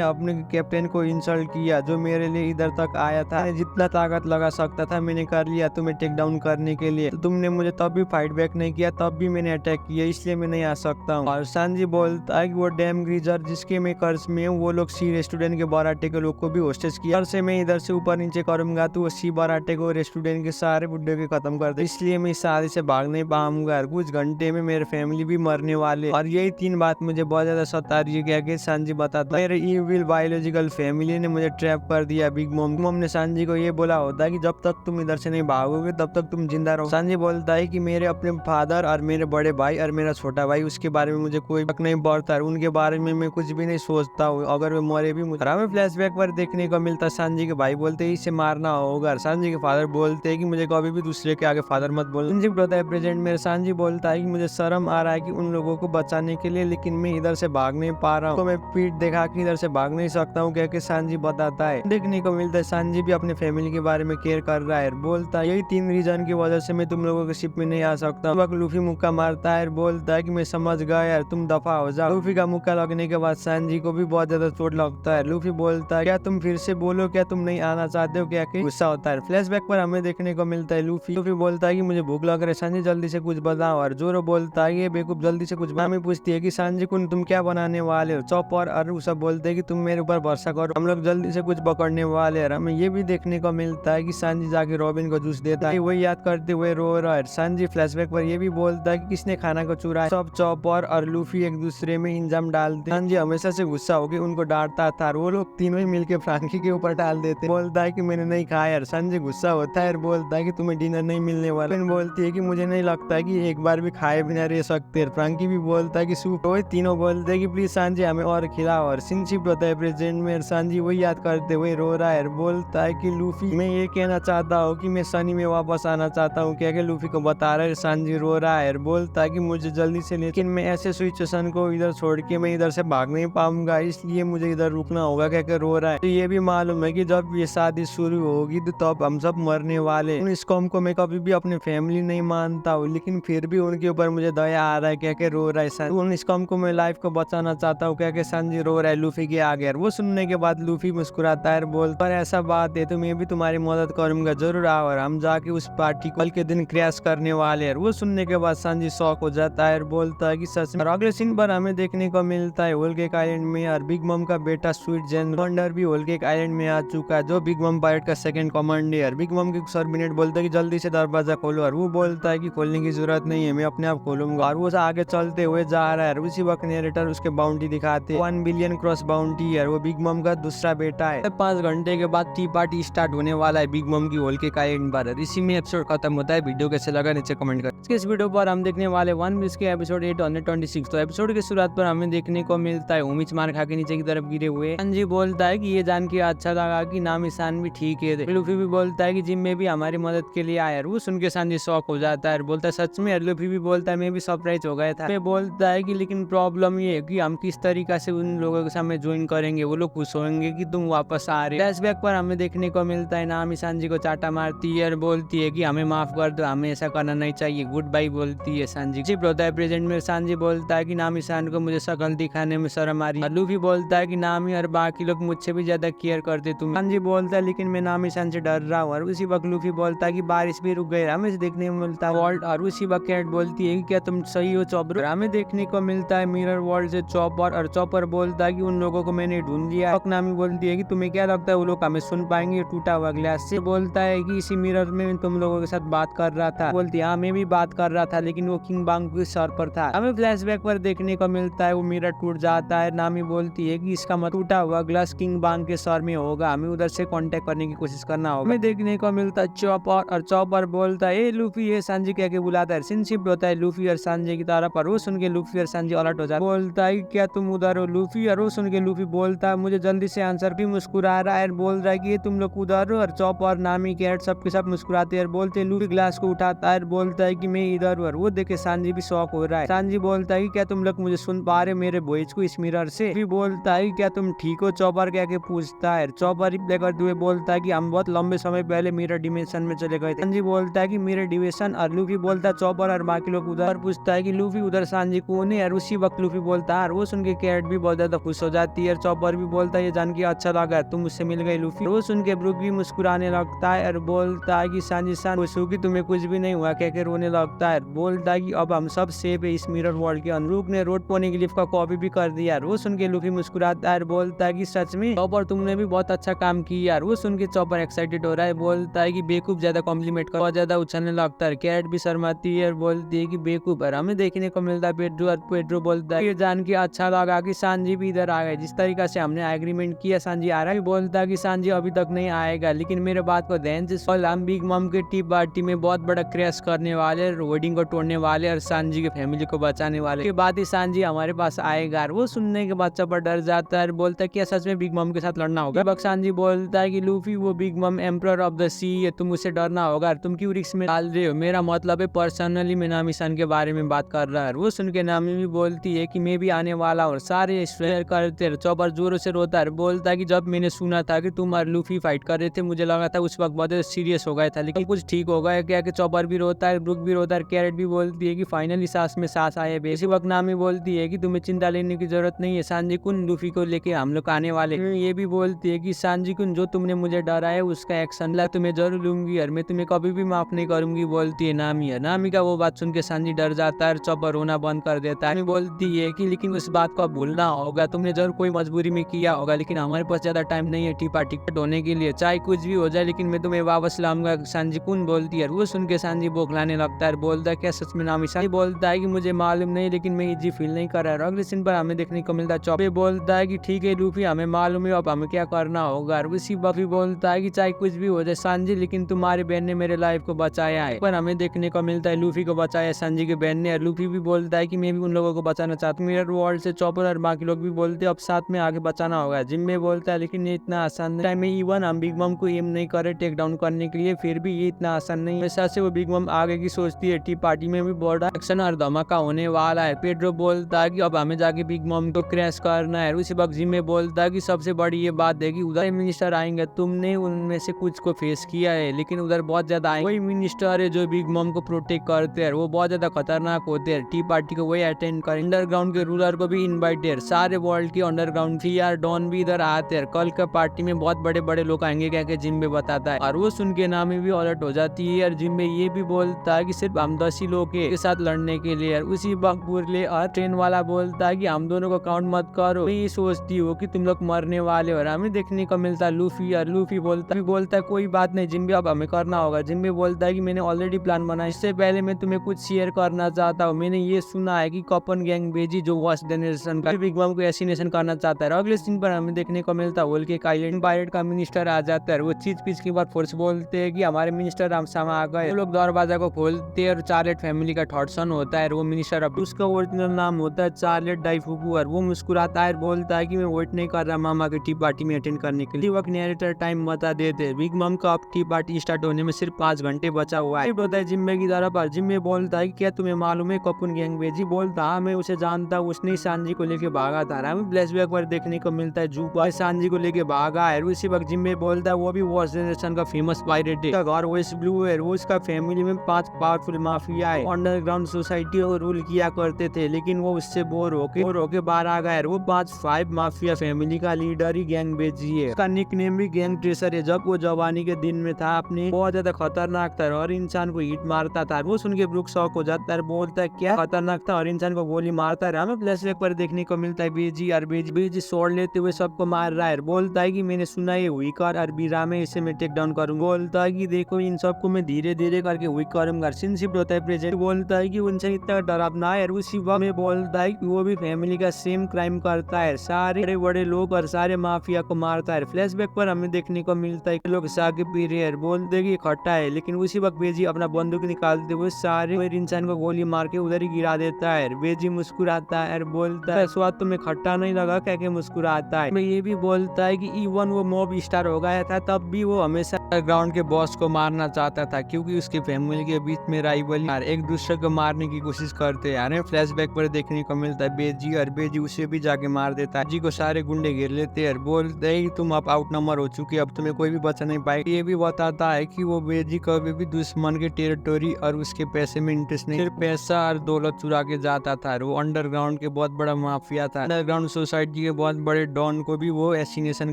अपने कैप्टन को इंसल्ट किया जो मेरे लिए इधर तक आया था। मैंने जितना ताकत लगा सकता था मैंने कर लिया तुम्हें टेक डाउन करने के लिए, तो तुमने मुझे तब भी फाइट बैक नहीं किया, तब भी मैंने अटैक किया, इसलिए मैं नहीं आ सकता हूँ। और सांजी बोलता है कि वो डैम ग्रीजर जिसके मैं कर्ज में हूँ वो लोग सी रेस्टोरेंट के बराटे के लोग को भी होस्टेज किया। इधर से मैं इधर से ऊपर नीचे करूंगा तो वो सी बराटे को रेस्टोरेंट के सारे बुड्ढे के खत्म कर दे, इसलिए मैं इस शादी से भाग नहीं पाऊंगा। कुछ घंटे में मेरे फैमिली भी मरने वाले। और यही 3 बात मुझे बहुत ज्यादा सता रही है। क्या कि सांजी बताता मेरे इविल बायोलॉजिकल फैमिली ने मुझे ट्रैप कर दिया। बिग मॉम ने सांजी को ये बोला होता है कि जब तक तुम इधर से नहीं भागोगे तब तक तुम जिंदा रहो। सांजी बोलता है कि मेरे अपने फादर और मेरे बड़े भाई और मेरा छोटा भाई उसके बारे में मुझे कोई शक नहीं पड़ता, उनके बारे में मैं कुछ भी नहीं सोचता हूँ, अगर वे मरे भी मुझे। हमें फ्लैशबैक पर देखने को मिलता है सांजी के भाई बोलते हैं इसे मारना होगा। सांजी के फादर बोलते हैं कि मुझे कभी भी दूसरे के आगे फादर मत बोल। संजीव होता है प्रेजेंट में। सांजी बोलता है कि मुझे शर्म आ रहा है कि उन लोगों को बचाने के लिए, लेकिन मैं इधर से भाग नहीं पा रहा हूँ, तो मैं पीठ दिखा के इधर से भाग नहीं सकता हूँ, क्या सांजी बताता है। देखने को मिलता है सांजी भी अपने फैमिली के बारे में केयर कर रहा है। बोलता है यही 3 रीजन की वजह से मैं तुम लोगों के शिप में नहीं आ सकता। वक्त लूफी मुक्का मारता है, बोलता है कि मैं समझ गया यार, तुम दफा हो जाओ। लूफी का मुक्का लगने के बाद सांजी को भी बहुत ज्यादा चोट लगता है। लूफी बोलता है क्या तुम फिर से बोलो, क्या तुम नहीं आना चाहते हो, क्या गुस्सा होता है। फ्लैशबैक पर हमें देखने को मिलता है लूफी बोलता है कि मुझे भूख लग रहा है, सांजी जल्दी से कुछ बताओ। और जोरो बोलता है ये बेवकूफ जल्दी से कुछ। मामी पूछती है कि सांजी कुन तुम क्या बनाने वाले हो। चॉपर और सब बोलते हैं कि तुम मेरे ऊपर भरोसा करो, हम लोग जल्दी से कुछ पकड़ने वाले हैं। हमें ये भी देखने को मिलता है कि सांजी जाके रॉबिन को जूस देता है, वही याद करते हुए रो रहा है। सांजी फ्लैशबैक पर ये भी बोलता है कि किसने खाना को चुराया। सब चॉपर और लूफी एक दूसरे में इंजाम डालते। सांजी हमेशा से गुस्सा होकर उनको डांटता था, वो लोग तीनों ही मिलकर फ्रांकी के ऊपर डाल देते। बोलता है कि मैंने नहीं खाया यार। सांजी गुस्सा होता है, बोलता है कि तुम्हें डिनर नहीं मिलने वाला। बोलती है कि मुझे नहीं लगता है कि एक बार भी खाए बिना रह सकते। फ्रांकी भी बोलता है कि सूप। तो तीनों बोलते हैं कि प्लीज सांजी हमें और खिलाओ। और सीन शिफ्ट होता है प्रेजेंट में। सांजी वही याद करते हुए रो रहा है, बोलता है कि लूफी मैं ये कहना चाहता हूँ कि मैं सनी में वापस आना चाहता हूँ, क्या लूफी को बता रहा है। सांजी रो रहा है, बोलता है कि मुझे जल्दी से, लेकिन मैं ऐसे सिचुएशन को इधर छोड़ के मैं इधर से भाग नहीं पाऊंगा, इसलिए मुझे इधर रुकना होगा, क्या रो रहा है। तो ये भी मालूम है कि जब ये शादी शुरू होगी तो तब हम सब मरने वाले। इस कॉम को मैं कभी भी अपनी फैमिली नहीं मानता हूँ, लेकिन फिर भी उनके ऊपर मुझे दया आ रहा है, क्या रो रहा है। उन इस कॉम को मैं लाइफ को बचाना चाहता हूँ, क्या सांजी रो रहा है लूफी के आगे। वो सुनने के बाद लूफी मुस्कुराता है, बोलता है ऐसा बात है तो मैं भी तुम्हारी मदद करूंगा, जरूर आओ। और हम जाके उस पार्टी कल के दिन क्रैश करने वाले हैं। वो सुनने के बाद सांजी शॉक हो जाता है, बोलता है कि सच में। और अगले सीन पर हमें देखने को मिलता है होल केक आइलैंड में। और बिग मम का बेटा स्वीट जेन वंडर भी होल केक आइलैंड में आ चुका है, जो बिग मम पायरेट का सेकंड कमांडर। बिग मम के सर्बिनेट बोलता है कि जल्दी से दरवाजा खोलो। और वो बोलता है कि खोलने की जरूरत नहीं है, मैं अपने आप खोलूंगा। और वो आगे चलते हुए जा रहा है। उसी वक्त नरेटर उसके बाउंटी दिखाते 1 बिलियन क्रॉस बाउंटी है। वो बिग मम का दूसरा बेटा है। 5 घंटे के बाद टी पार्टी स्टार्ट होने वाला है बिग मम की होल केक आइलैंड पर। इसी में एपिसोड खत्म होता है। वीडियो कैसे लगा नीचे कमेंट कर। इस वीडियो पर हम देखने वाले वन पीस के एपिसोड 826। तो एपिसोड की शुरुआत पर हमें देखने को मिलता है उमिच मार खा के नीचे की तरफ गिरे हुए। संजी बोलता है कि ये जान के अच्छा लगा कि नामी सान भी ठीक है। लूफी भी बोलता है कि जिम में भी हमारी मदद के लिए आया। वो सुन के संजी शॉक हो जाता है, बोलता है सच में। लूफी भी बोलता है मैं भी सरप्राइज हो गया था। मैं बोलता है कि लेकिन प्रॉब्लम ये है कि हम किस तरीका से उन लोगों के सामने ज्वाइन करेंगे, वो लोग खुश होंगे कि तुम वापस आ रहे। फ्लैशबैक पर हमें देखने को मिलता है नामी सांजी को चाटा मारती है और बोलती है कि हमें माफ कर दो, हमें ऐसा करना नहीं चाहिए, गुड बाय बोलती है सांजी। शिफ्ट होता है प्रेजेंट में। सांजी बोलता है कि नामी सान को मुझे शक्ल दिखाने में शर्म आ रही है। लूफी बोलता है कि नामी और बाकी लोग मुझसे भी ज्यादा केयर करते तुम। सांजी बोलता है लेकिन मैं नामी सान से डर रहा हूँ। और उसी वक्त लूफी बोलता है कि बारिश भी रुक गई। हमें देखने को मिलता है वॉल्ट। और उसी वक्त कैट बोलती है कि क्या तुम सही हो चॉपर। हमें देखने को मिलता है मिरर वर्ल्ड से चॉपर। और चॉपर बोलता है कि उन लोगों को मैंने ढूंढ लिया। नामी बोलती है कि तुम्हें क्या लगता है वो लोग हमें सुन पाएंगे टूटा हुआ ग्लास से। बोलता है कि इसी मिरर में तुम लोगों के साथ बात कर रहा था। बोलती है हाँ मैं भी बात कर रहा था, लेकिन वो किंग बांग के सर पर था। हमें फ्लैशबैक पर देखने को मिलता है वो मिरर टूट जाता है। नामी बोलती है कि इसका मतलब टूटा हुआ ग्लास किंग बांग के सर में होगा, हमें उधर से कांटेक्ट करने की कोशिश करना होगा। हमें देखने को मिलता है चॉपर। और चॉपर बोलता है ए लूफी ये सांजी कह के बुलाता है। सीन शिफ्ट होता है लूफी और सांजी की तरफ। पर वो सुन के लूफी और सांजी अलर्ट हो जाता है। बोलता है क्या तुम उधर हो लूफी। और वो सुन के लूफी बोलता है मुझे जल्दी से आंसर भी। मुस्कुरा रहा है, बोल रहा है कि ये तुम लोग उधर हो। और चॉपर नामी कैट सबके सब मुस्कुराते हैं, बोलते लूफी ग्लास को उठाता है, बोलता है कि मैं इधर हूँ। वो देखे सांजी भी शॉक हो रहा है। सांजी बोलता है कि क्या तुम लोग मुझे सुन पा रहे मेरे वॉइस को इस मिरर से। भी बोलता है क्या तुम ठीक हो चॉपर कह के पूछता है। चॉपर रिप्लाई करते हुए बोलता है कि हम बहुत लंबे समय पहले मिरर डिमेंशन में चले गए थे। सांजी बोलता है कि मिरर डिमेंशन। और लूफी बोलता है चॉपर और बाकी लोग उधर। पूछता है कि लूफी उधर सांजी कौन है। और उसी वक्त लूफी बोलता बोलता है। वो सुन के कैरेट भी बहुत ज्यादा खुश हो जाती है। चॉपर भी बोलता है ये जान के अच्छा लगा तुम मुझसे मिल गई लूफी। वो सुन के ब्रूक भी मुस्कुराने लगता है और बोलता है कि सांजी सान खुश हो कि तुम्हें कुछ भी नहीं हुआ, कह के रोने लगता है। बोलता है कि अब हम सब सेफ है इस मिरर वर्ल्ड के अंदर। ब्रूक ने रोड पोनी गिलिफ का कॉपी भी कर दिया। वो सुन के लूफी मुस्कुराता है, बोलता है कि सच में चॉपर तुमने भी बहुत अच्छा काम किया। वो सुन के चॉपर एक्साइटेड हो रहा है, बोलता है कि बेवकूफ ज्यादा कॉम्प्लीमेंट कर, बहुत ज्यादा उछलने लगता है। कैरेट भी शर्माती है और बोलती है कि बेवकूफ। और हमें देखने को मिलता है पेड्रो, और पेड्रो बोलता है ये जान के अच्छा लगा कि सांजी भी इधर आ गए, जिस तरीका से हमने एग्रीमेंट किया सांजी आ रहा है। बोलता है कि सांजी अभी तक नहीं आएगा, लेकिन मेरे बात को ध्यान से सुन, हम बिग मम के टी पार्टी में बहुत बड़ा क्रैश करने वाले, होर्डिंग को तोड़ने वाले और सांजी के फैमिली को बचाने वाले, के बाद ही सांजी हमारे पास आएगा। वो सुनने के बाद चॉपर डर जाता है, बोलता है क्या सच में बिग मम के साथ लड़ना होगा। सांजी बोलता है कि लूफी वो बिग मम एम्परर ऑफ द सी है, तुम उससे डरना होगा, तुम क्यों रिस्क में डाल रहे हो, मेरा मतलब है पर्सनली मैं नामी सन के बारे में बात कर रहा है। वो सुन के नामी भी बोलती है कि मैं भी आने वाला हूँ, सारे स्वेयर करते। चॉपर जोरों से रोता है, बोलता है कि जब मैंने सुना था कि तुम और लूफी फाइट कर रहे थे मुझे लगा था उस वक्त बहुत सीरियस हो गया था, लेकिन कुछ ठीक हो गया क्या। कि चॉपर भी रोता है, ब्रूक भी रोता है, कैरेट भी बोलती है कि फाइनली सांस में सांस आए। इसी वक्त नामी बोलती है कि तुम्हें चिंता लेने की जरूरत नहीं है, सांजी कुन लूफी को लेके हम लोग आने वाले। ये भी बोलती है कि सांजी कुन जो तुमने मुझे डरा है उसका एक्शन ला तुम्हें जरूर लूंगी और मैं तुम्हें कभी भी माफ नहीं करूंगी, बोलती है नामी। नामी का वो बात सुन के सांजी डर जाता है, चॉपर रोना बंद कर देता है। बोलती है कि लेकिन उस बात को भूलना होगा, तुमने जरूर कोई मजबूरी में किया होगा, लेकिन हमारे पास ज्यादा टाइम नहीं है टीपा टिकट होने के लिए, चाहे कुछ भी हो जाए लेकिन मैं तुम्हें वापस लाऊंगा, सांजी कुन बोलती है। वो सुन के सांजी बौखलाने लगता है, बोलता है क्या सच में नामी। सांजी बोलता है कि मुझे मालूम नहीं लेकिन मैं इजी फील नहीं कर रहा है। अगले सीन पर हमें देखने को मिलता है चॉपर बोलता है कि ठीक है लूफी हमें मालूम है अब हमें क्या करना होगा। और उसी बफी बोलता है कि चाहे कुछ भी हो जाए सांजी, लेकिन तुम्हारी बहन ने मेरे लाइफ को बचाया है। पर हमें देखने को मिलता है लूफी को बचाया सांजी की बहन ने। और लूफी भी बोलता है कि मैं भी उन लोगों को बचाना चाहता हूँ। मिरर वर्ल्ड से चॉपर और बाकी लोग भी बोलते हैं अब साथ में आगे बचाना होगा। जिम्मे बोलता है लेकिन ये इतना आसान टाइम में इवन हम बिग मम को एम नहीं करे टेक डाउन करने के लिए, फिर भी ये इतना आसान नहीं है। वैसा से वो बिग मम आगे की सोचती है। टी पार्टी में भी बड़ा एक्शन और धमाका होने वाला है। पेड्रो बोलता है कि अब हमें जाके बिग मम को क्रैश करना है। उसी वक्त जिम्मे बोलता है कि सबसे बड़ी ये बात है कि उधर मिनिस्टर आएंगे, तुमने उनमें से कुछ को फेस किया है लेकिन उधर बहुत ज्यादा आएंगे। वही मिनिस्टर है जो बिग मम को प्रोटेक्ट करते हैं, वो बहुत ज्यादा खतरनाक होते हैं। टी पार्टी को वही अटेंड कर, अंडरग्राउंड के रूलर को भी इनवाइटेड, सारे वर्ल्ड के अंडरग्राउंड यार डॉन भी इधर आते हैं। कल का पार्टी में बहुत बड़े बड़े लोग आएंगे क्या के जिम्मे बताता है। और वो सुन के नामी भी अलर्ट हो जाती है और जिम्मे ये भी बोलता है कि सिर्फ हम 10 ही लोग के साथ लड़ने के लिए। उसी वक्त बुरले और ट्रेन वाला बोलता है कि हम दोनों को काउंट मत करो, मैं ये सोचती हूँ कि तुम लोग मरने वाले हो। और हमें देखने को मिलता है लूफी, और लूफी बोलता है कोई बात नहीं जिम्मे अब हमें करना होगा। जिम्मे बोलता है कि मैंने ऑलरेडी प्लान बनाया, इससे पहले मैं तुम्हें कुछ शेयर करना चाहता हूँ। मैंने ये सुना है कि कॉपन गैंग बेजी जो वॉच जनरेशन का बिग मम को एसिनेशन करना चाहता है। अगले सीन पर हमें देखने को मिलता है होल के आइलैंड पायरेट का मिनिस्टर आ जाता है। वो चीज पीच के बाद फोर्स बोलते हैं कि हमारे मिनिस्टर हम सामा आ गए। वो लोग दरवाजा को खोलते हैं और चार्लेट फैमिली का थर्ड सन होता है वो मिनिस्टर। अब उसका ओरिजिनल नाम होता है चार्लेट डाइफुकू। और वो मुस्कुराता है, बोलता है कि मैं वेट नहीं कर रहा मामा की टी पार्टी में अटेंड करने के लिए। वक्त नैरेटर टाइम बता देते हैं बिग मम का अब टी पार्टी स्टार्ट होने में सिर्फ 5 घंटे बचा हुआ है। होता है जिम्मे की तरफ और जिम्मे बोलता है क्या तुम्हें मालूम है कॉपन गैंग बेजी। बोलता हाँ मैं उसे जानता हूँ, उसने सांजी को लेके भागा था। हमें फ्लैशबैक पर देखने को मिलता है जूपा सांजी को लेके भागा है। उसी वक्त जिम्मे बोलता है वो भी वॉच जनरेशन का फेमस पायरेट है, घर वेस्ट ब्लू है। वो उसका फैमिली में 5 पावरफुल माफिया है, अंडरग्राउंड सोसाइटी को रूल किया करते थे, लेकिन वो उससे बोर होके बाहर आ गए। वो 5 माफिया फैमिली का लीडर ही गैंग बेजी है। उसका निकनेम भी गैंग ट्रेसर है। जब वो जवानी के दिन में था अपने बहुत ज्यादा खतरनाक था और इंसान को हिट मारता था। वो सुन के ब्रूक शॉक हो जाता है, बोलता है क्या खतरनाक था और इंसान को गोली मारता है। हमें फ्लैशबैक पर देखने को मिलता है बेजी और बेजी शॉट लेते हुए सबको मार रहा है। बोलता है कि मैंने सुना है वीकर और बीरा में इसे मैं टेक डाउन करूंगा। बोलता है कि देखो इन सबको मैं धीरे धीरे करके वीक करूंगा। शिफ्ट होता है प्रेजेंट, बोलता है कि उनसे इतना डरावना है। और उसी वक्त में बोलता है कि वो भी फैमिली का सेम क्राइम करता है, सारे बड़े बड़े लोग और सारे माफिया को मारता है। फ्लैशबैक पर हमें देखने को मिलता है कि लोग सागे पी रहे हैं, बोलते हैं कि खट्टा है, लेकिन उसी वक्त बेजी अपना बंदूक निकालते हुए सारे इंसान को गोली मार के उधर ही गिरा देता है। बेजी मुस्कुराता है और बोलता है स्वाद तुम्हें खट्टा नहीं लगा, कह के मुस्कुराता है। ये भी बोलता है कि इवन वो मॉब स्टार हो गया था तब भी वो हमेशा ग्राउंड के बॉस को मारना चाहता था, क्योंकि उसके फैमिली के बीच में राइवली एक दूसरे को मारने की कोशिश करते हैं। फ्लैशबैक पर देखने को मिलता है बेजी और बेजी उसे भी जाके मार देता है। जी को सारे गुंडे घेर लेते हैं, बोलते हैं तुम अब आउट नंबर हो चुके, अब तुम्हें कोई भी बचा नहीं पाएगा। ये भी बताता है कि वो बेजी कभी भी दुश्मन के टेरिटोरी और उसके पैसे में इंटरेस्ट नहीं, सिर्फ पैसा और दौलत चुरा के जाता था। वो अंडरग्राउंड अंडरग्राउंड के बहुत बड़ा माफिया था। अंडरग्राउंड सोसाइटी के बहुत बड़े डॉन को भी वो एसिनेशन